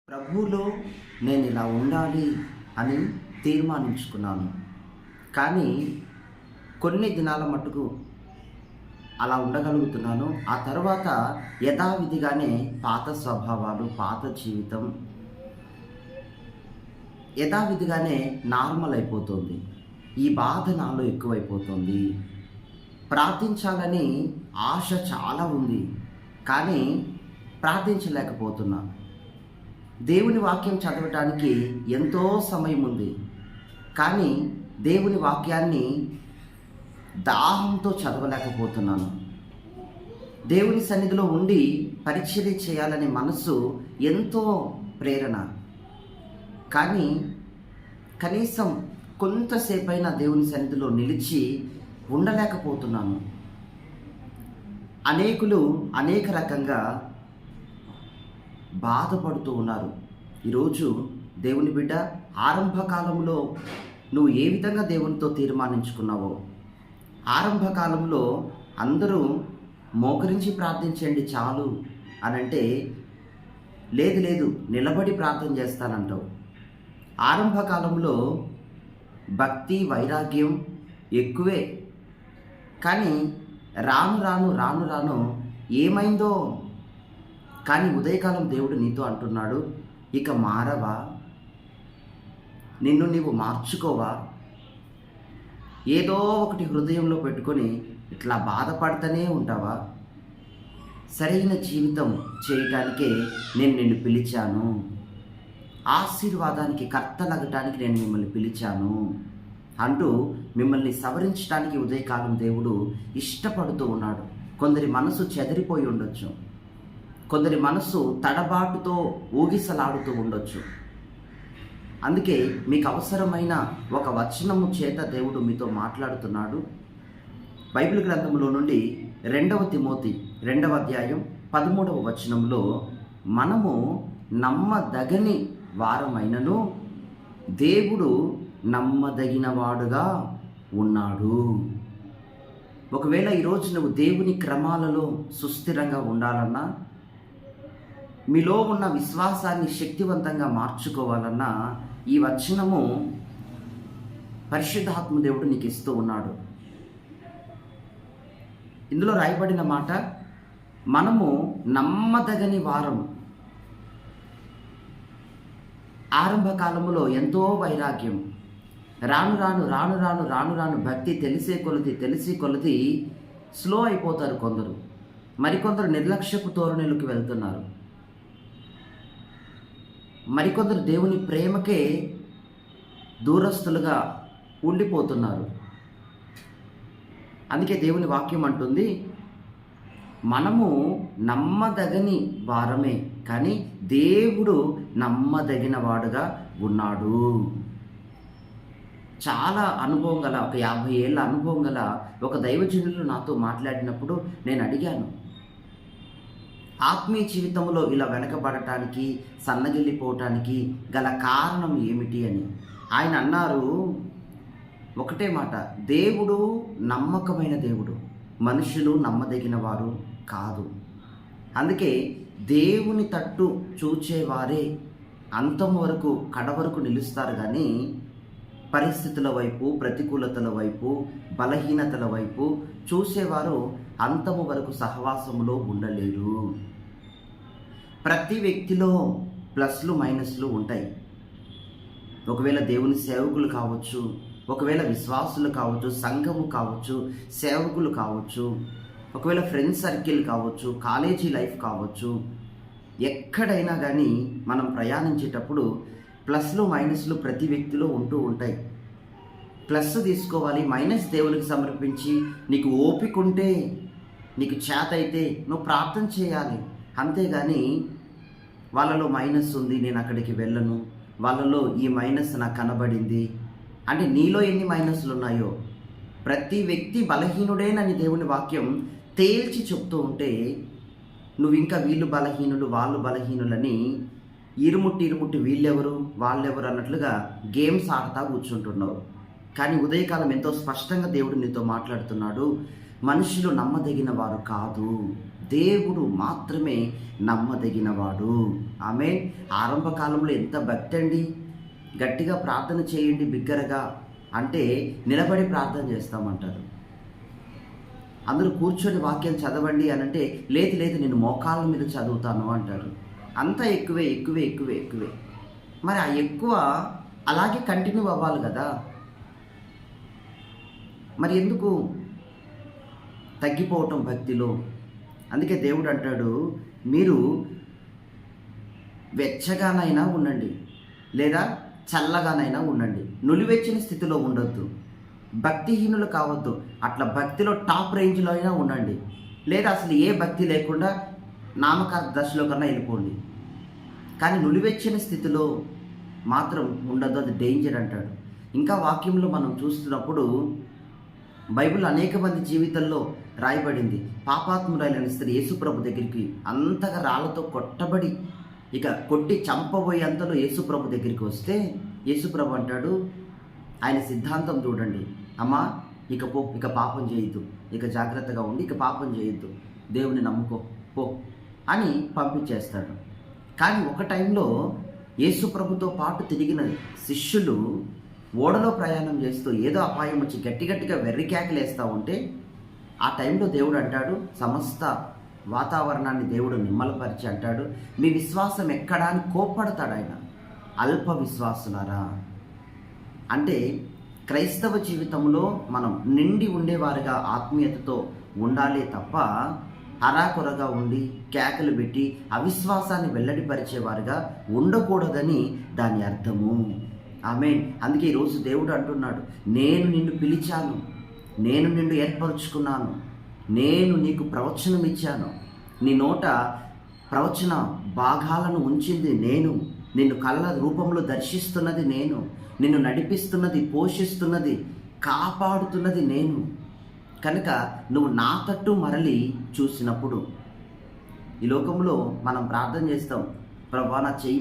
ప్రభువులో నేను ఇలా ఉండాలి అని తీర్మానించుకున్నాను. కానీ కొన్ని దినాల మట్టుకు అలా ఉండగలుగుతున్నాను. ఆ తర్వాత యథావిధిగానే పాత స్వభావాలు, పాత జీవితం యథావిధిగానే నార్మల్ అయిపోతుంది. ఈ బాధ నాలో ఎక్కువైపోతుంది. ప్రార్థించాలని ఆశ చాలా ఉంది, కానీ ప్రార్థించలేకపోతున్నా. దేవుని వాక్యం చదవటానికి ఎంతో సమయం ఉంది, కానీ దేవుని వాక్యాన్ని దాహంతో చదవలేకపోతున్నాను. దేవుని సన్నిధిలో ఉండి పరిచర్య చేయాలనే మనసు ఎంతో ప్రేరణ, కానీ కనీసం కొంతసేపైనా దేవుని సన్నిధిలో నిలిచి ఉండలేకపోతున్నాను. అనేకులు అనేక రకంగా బాధపడుతూ ఉన్నారు. ఈరోజు దేవుని బిడ్డ, ఆరంభకాలంలో నువ్వు ఏ విధంగా దేవునితో తీర్మానించుకున్నావో, ఆరంభకాలంలో అందరూ మోకరించి ప్రార్థించండి చాలు అనంటే, లేదు లేదు నిలబడి ప్రార్థన చేస్తానంటావు. ఆరంభకాలంలో భక్తి వైరాగ్యం ఎక్కువే, కానీ రాను రాను రాను రాను ఏమైందో. కానీ ఉదయకాలం దేవుడు నీతో అంటున్నాడు, ఇక మారవా? నిన్ను నీవు మార్చుకోవా? ఏదో ఒకటి హృదయంలో పెట్టుకొని ఇట్లా బాధపడుతూనే ఉంటావా? సరైన జీవితం చేయటానికే నేను నిన్ను పిలిచాను. ఆశీర్వాదానికి కర్తలగటానికి నేను మిమ్మల్ని పిలిచాను అంటూ మిమ్మల్ని సవరించడానికి ఉదయకాలం దేవుడు ఇష్టపడుతూ ఉన్నాడు. కొందరి మనసు చెదిరిపోయి ఉండొచ్చు, కొందరి మనసు తడబాటుతో ఊగిసలాడుతూ ఉండొచ్చు. అందుకే మీకు అవసరమైన ఒక వచనము చేత దేవుడు మీతో మాట్లాడుతున్నాడు. బైబిల్ గ్రంథంలో నుండి 2వ తిమోతి 2వ అధ్యాయం 13వ వచనంలో, మనము నమ్మదగని వారమైనను దేవుడు నమ్మదగిన వాడుగా ఉన్నాడు. ఒకవేళ ఈరోజు నువ్వు దేవుని క్రమాలలో సుస్థిరంగా ఉండాలన్నా, మీలో ఉన్న విశ్వాసాన్ని శక్తివంతంగా మార్చుకోవాలన్నా, ఈ వచనము పరిశుద్ధాత్మ దేవుడు నీకు ఇస్తూ ఉన్నాడు. ఇందులో రాయబడిన మాట, మనము నమ్మదగని వారం. ఆరంభకాలంలో ఎంతో వైరాగ్యం, రాను రాను రాను రాను రాను రాను భక్తి తెలిసి కొలది స్లో అయిపోతారు కొందరు. మరికొందరు నిర్లక్ష్యపు ధోరణులకు వెళ్తున్నారు. మరికొందరు దేవుని ప్రేమకే దూరస్తులుగా ఉండిపోతున్నారు. అందుకే దేవుని వాక్యం అంటుంది, మనము నమ్మదగని వారమే, కానీ దేవుడు నమ్మదగిన వాడుగా ఉన్నాడు. చాలా అనుభవం గల, ఒక 50 ఏళ్ళ అనుభవం గల ఒక దైవజనులు నాతో మాట్లాడినప్పుడు నేను అడిగాను, ఆత్మీయ జీవితంలో ఇలా వెనకబడటానికి, సన్నగిల్లిపోవటానికి గల కారణం ఏమిటి అని. ఆయన అన్నారు ఒకటే మాట, దేవుడు నమ్మకమైన దేవుడు, మనుషులు నమ్మదగిన వారు కాదు. అందుకే దేవుని తట్టు చూచేవారే అంతం వరకు, కడవరకు నిలుస్తారు, కానీ పరిస్థితుల వైపు, ప్రతికూలతల వైపు, బలహీనతల వైపు చూసేవారు అంతము వరకు సహవాసములో ఉండలేరు. ప్రతి వ్యక్తిలో ప్లస్లు మైనస్లు ఉంటాయి. ఒకవేళ దేవుని సేవకులు కావచ్చు, ఒకవేళ విశ్వాసులు కావచ్చు, సంఘము కావచ్చు, సేవకులు కావచ్చు, ఒకవేళ ఫ్రెండ్స్ సర్కిల్ కావచ్చు, కాలేజీ లైఫ్ కావచ్చు, ఎక్కడైనా కానీ మనం ప్రయాణించేటప్పుడు ప్లస్లు మైనస్లు ప్రతి వ్యక్తిలో ఉంటూ ఉంటాయి. ప్లస్ తీసుకోవాలి, మైనస్ దేవునికి సమర్పించి, నీకు ఓపిక ఉంటే, నీకు చేత అయితే నువ్వు ప్రార్థన చేయాలి. అంతేగాని వాళ్ళలో మైనస్ ఉంది, నేను అక్కడికి వెళ్ళను, వాళ్ళలో ఈ మైనస్ నాకు కనబడింది అంటే, నీలో ఎన్ని మైనస్లు ఉన్నాయో, ప్రతి వ్యక్తి బలహీనుడేనని దేవుని వాక్యం తేల్చి చెప్తూ ఉంటే, నువ్వు ఇంకా వీళ్ళు బలహీనులు, వాళ్ళు బలహీనులని ఇరుముట్టి వీళ్ళెవరు వాళ్ళెవరు అన్నట్లుగా గేమ్స్ ఆడుతూ కూర్చుంటున్నావు. కానీ ఉదయకాలం ఎంతో స్పష్టంగా దేవుడు నీతో మాట్లాడుతున్నాడు, మనుషులు నమ్మదగిన వారు కాదు, దేవుడు మాత్రమే నమ్మదగినవాడు. ఆమె ఆరంభ కాలంలో ఎంత భక్తి అండి. గట్టిగా ప్రార్థన చేయండి బిగ్గరగా అంటే నిలబడి ప్రార్థన చేస్తామంటారు. అందరూ కూర్చొని వాక్యం చదవండి అని అంటే లేదు లేదు నేను మోకాళ్ళ మీద చదువుతాను అంటారు. అంతా ఎక్కువే ఎక్కువే ఎక్కువే ఎక్కువే. మరి ఆ ఎక్కువ అలాగే కంటిన్యూ అవ్వాలి కదా. మరి ఎందుకు తగ్గిపోవటం భక్తిలో? అందుకే దేవుడు అంటాడు, మీరు వెచ్చగానైనా ఉండండి లేదా చల్లగానైనా ఉండండి, నులివెచ్చని స్థితిలో ఉండొద్దు, భక్తిహీనులు కావద్దు. అట్లా భక్తిలో టాప్ రేంజ్లో అయినా ఉండండి, లేదా అసలు ఏ భక్తి లేకుండా నామకార్థ దశలో కన్నా వెళ్ళిపోండి. కానీ నులివెచ్చని స్థితిలో మాత్రం ఉండదు, అది డేంజర్ అంటాడు. ఇంకా వాక్యంలో మనం చూస్తున్నప్పుడు బైబిల్ అనేక మంది జీవితంలో రాయబడింది. పాపాత్మురాలైన స్త్రీ యేసుప్రభు దగ్గరికి అంతగా రాళ్లతో కొట్టబడి ఇక కొట్టి చంపబోయే అంతలో యేసుప్రభు దగ్గరికి వస్తే యేసుప్రభు అంటాడు, ఆయన సిద్ధాంతం చూడండి, అమ్మా ఇక పో, ఇక పాపం చేయొద్దు, ఇక జాగ్రత్తగా ఉండి ఇక పాపం చేయొద్దు, దేవుని నమ్ముకో పో అని పంపించేస్తాడు. కానీ ఒక టైంలో యేసుప్రభుతో పాటు తిరిగిన శిష్యులు ఓడలో ప్రయాణం చేస్తూ ఏదో అపాయం వచ్చి గట్టి గట్టిగా వెర్రి కేకలేస్తూ ఉంటే ఆ టైంలో దేవుడు అంటాడు, సమస్త వాతావరణాన్ని దేవుడు నిమ్మలపరిచి అంటాడు, మీ విశ్వాసం ఎక్కడా అని కోప్పడతాడు ఆయన. అల్ప విశ్వాసులారా అంటే క్రైస్తవ జీవితంలో మనం నిండి ఉండేవారుగా ఆత్మీయతతో ఉండాలి తప్ప అరాకొరగా ఉండి కేకలు పెట్టి అవిశ్వాసాన్ని వెల్లడిపరిచేవారుగా ఉండకూడదని దాని అర్థము. ఆమేన్. అందుకే ఈరోజు దేవుడు అంటున్నాడు, నేను నిన్ను పిలిచాను, నేను నిన్ను ఏర్పరుచుకున్నాను, నేను నీకు ప్రవచనం ఇచ్చాను, నీ నోట ప్రవచన భాగాలను ఉంచింది నేను, నిన్ను కళ్ళ రూపంలో దర్శిస్తున్నది నేను, నిన్ను నడిపిస్తున్నది, పోషిస్తున్నది, కాపాడుతున్నది నేను. కనుక నువ్వు నా తట్టు మరలి చూసినప్పుడు ఈ లోకంలో మనం ప్రార్థన చేస్తాం, ప్రభా నా చెయ్యి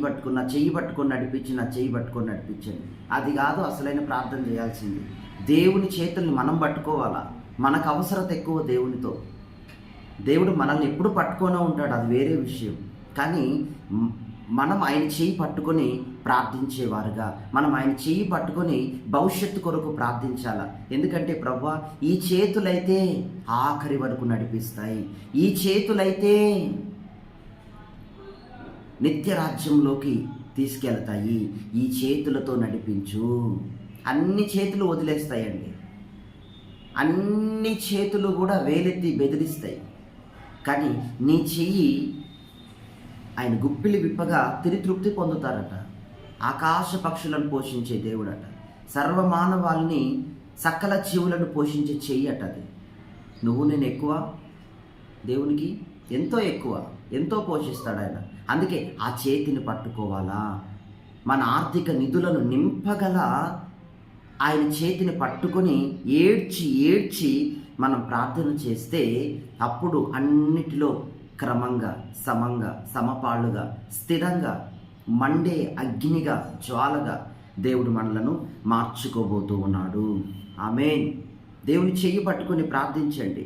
పట్టుకొని నడిపించండి. అది కాదు అసలైన ప్రార్థన చేయాల్సింది. దేవుని చేతుల్ని మనం పట్టుకోవాలా. మనకు అవసరత ఎక్కువ దేవునితో. దేవుడు మనల్ని ఎప్పుడు పట్టుకొనే ఉంటాడు, అది వేరే విషయం. కానీ మనం ఆయన చెయ్యి పట్టుకొని ప్రార్థించేవారుగా, మనం ఆయన చెయ్యి పట్టుకొని భవిష్యత్తు కొరకు ప్రార్థించాలా. ఎందుకంటే ప్రభువా ఈ చేతులైతే ఆఖరి వరకు నడిపిస్తాయి, ఈ చేతులైతే నిత్య రాజ్యంలోకి తీసుకెళ్తాయి, ఈ చేతులతో నడిపించు. అన్ని చేతులు వదిలేస్తాయండి, అన్ని చేతులు కూడా వేలెత్తి బెదిరిస్తాయి. కానీ నీ చెయ్యి ఆయన గుప్పిలి విప్పగా తృప్తి పొందుతారట. ఆకాశ పక్షులను పోషించే దేవుడట, సర్వమానవాల్ని సకల జీవులను పోషించే చెయ్యి అట అది. నువ్వు నేను ఎక్కువ, దేవునికి ఎంతో ఎక్కువ, ఎంతో పోషిస్తాడు ఆయన. అందుకే ఆ చేతిని పట్టుకోవాలా. మన ఆర్థిక నిధులను నింపగల ఆయన చేతిని పట్టుకొని ఏడ్చి మనం ప్రార్థన చేస్తే అప్పుడు అన్నిటిలో క్రమంగా సమంగా సమపాళ్ళుగా స్థిరంగా మండే అగ్నిగా జ్వాలగా దేవుడు మనలను మార్చుకోబోతూ ఉన్నాడు. ఆమేన్. దేవుని చెయ్యి పట్టుకొని ప్రార్థించండి.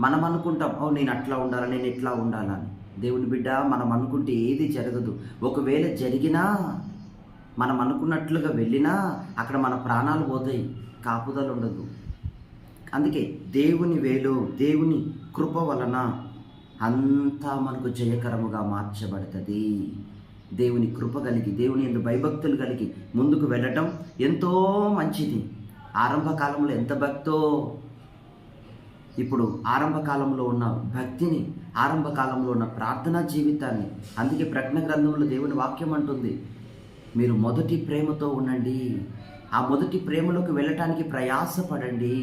మనం అనుకుంటాం, నేను అట్లా ఉండాలా, నేను ఇట్లా ఉండాలని. దేవుని బిడ్డ, మనం అనుకుంటే ఏది జరగదు. ఒకవేళ జరిగినా మనం అనుకున్నట్లుగా వెళ్ళినా అక్కడ మన ప్రాణాలు పోతాయి, కాపుదలు ఉండదు. అందుకే దేవుని వేలు, దేవుని కృప వలన అంతా మనకు జయకరముగా మార్చబడుతుంది. దేవుని కృప కలిగి, దేవుని యందు భయభక్తులు కలిగి ముందుకు వెళ్ళటం ఎంతో మంచిది. ఆరంభ కాలంలో ఎంత భక్తో, ఇప్పుడు ఆరంభ కాలంలో ఉన్న భక్తిని, ఆరంభ కాలంలో ఉన్న ప్రార్థనా జీవితాన్ని, అందుకే ప్రకటన గ్రంథంలో దేవుని వాక్యం అంటుంది, మీరు మొదటి ప్రేమతో ఉండండి, ఆ మొదటి ప్రేమలోకి వెళ్ళటానికి ప్రయాసపడండి.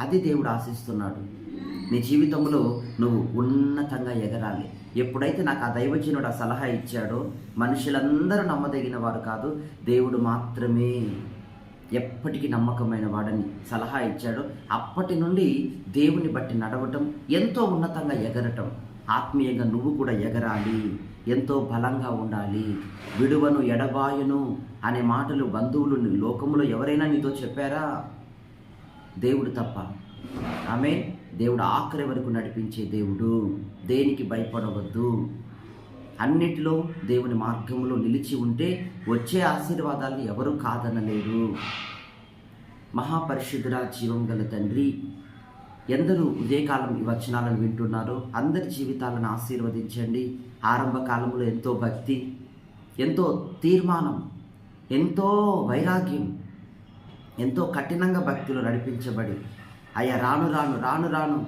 అది దేవుడు ఆశిస్తున్నాడు. నీ జీవితంలో నువ్వు ఉన్నతంగా ఎగరాలి. ఎప్పుడైతే నాకు ఆ దైవజనుడు ఆ సలహా ఇచ్చాడో, మనుషులందరూ నమ్మదగిన వారు కాదు, దేవుడు మాత్రమే ఎప్పటికీ నమ్మకమైన వాడని సలహా ఇచ్చాడో, అప్పటి నుండి దేవుని బట్టి నడవటం, ఎంతో ఉన్నతంగా ఎగరటం. ఆత్మీయంగా నువ్వు కూడా ఎగరాలి, ఎంతో బలంగా ఉండాలి. విడువను ఎడబాయును అనే మాటలు బంధువులు లోకంలో ఎవరైనా నీతో చెప్పారా? దేవుడు తప్ప. ఆమేన్. దేవుడు ఆఖరి వరకు నడిపించే దేవుడు. దేనికి భయపడవద్దు. అన్నిటిలో దేవుని మార్గంలో నిలిచి ఉంటే వచ్చే ఆశీర్వాదాలు ఎవరు కాదనలేరు. మహాపరిశుద్ధుడా, జీవం గల తండ్రి, ఎందరూ ఉదయకాలం ఈ వచనాలను వింటున్నారో అందరి జీవితాలను ఆశీర్వదించండి. ఆరంభ కాలంలో ఎంతో భక్తి, ఎంతో తీర్మానం, ఎంతో వైరాగ్యం, ఎంతో కఠినంగా భక్తిలో నడిపించబడి అయ్యా రాను రాను రాను రాను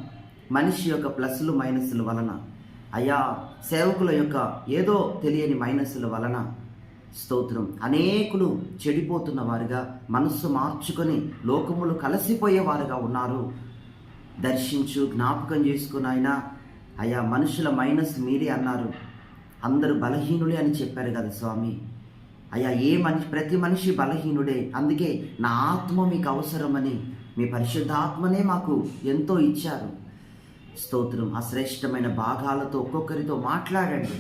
మనిషి యొక్క ప్లస్లు మైనస్ల వలన, అయ్యా సేవకుల యొక్క ఏదో తెలియని మైనస్ల వలన స్తోత్రం అనేకులు చెడిపోతున్న వారుగా, మనస్సు మార్చుకొని లోకములు కలిసిపోయేవారుగా ఉన్నారు. దర్శించు, జ్ఞాపకం చేసుకుని అయ్యా మనుషుల మైనస్ మీరే అన్నారు. అందరూ బలహీనులే అని చెప్పారు కదా స్వామి. అయ్యా ప్రతి మనిషి బలహీనుడే. అందుకే నా ఆత్మ మీకు అవసరమని మీ పరిశుద్ధాత్మనే మాకు ఎంతో ఇచ్చారు. స్తోత్రం. ఆ శ్రేష్టమైన భాగాలతో ఒక్కొక్కరితో మాట్లాడండి.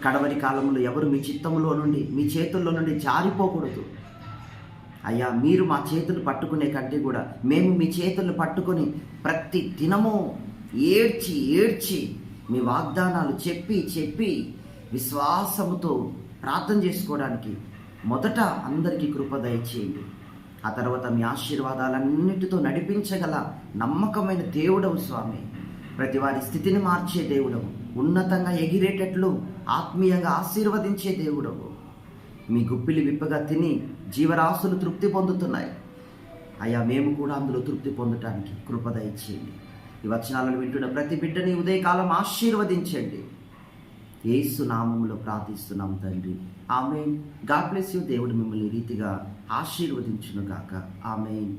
కడవరి కాలంలో ఎవరు మీ చిత్తంలో నుండి, మీ చేతుల్లో నుండి జారిపోకూడదు. అయ్యా మీరు మా చేతులు పట్టుకునే కంటే కూడా మేము మీ చేతులు పట్టుకొని ప్రతి దినము ఏడ్చి ఏడ్చి మీ వాగ్దానాలు చెప్పి చెప్పి విశ్వాసముతో ప్రార్థన చేసుకోవడానికి మొదట అందరికీ కృప దయచేయండి. ఆ తర్వాత మీ ఆశీర్వాదాలన్నిటితో నడిపించగల నమ్మకమైన దేవుడవు స్వామి. ప్రతి వారి స్థితిని మార్చే దేవుడవు, ఉన్నతంగా ఎగిరేటట్లు ఆత్మీయంగా ఆశీర్వదించే దేవుడవు. మీ గుప్పిలి విప్పగా తిని జీవరాశులు తృప్తి పొందుతున్నాయి. అయ్యా మేము కూడా అందులో తృప్తి పొందటానికి కృప దయచేయండి. ఈ వచనాలను వింటున్న ప్రతి బిడ్డని ఉదయకాలం ఆశీర్వదించండి. యేసు నామములో ప్రార్థిస్తున్నాం తండ్రి. ఆమేన్. God bless you. దేవుడు మిమ్మల్ని రీతిగా ఆశీర్వదించును గాక. ఆమేన్.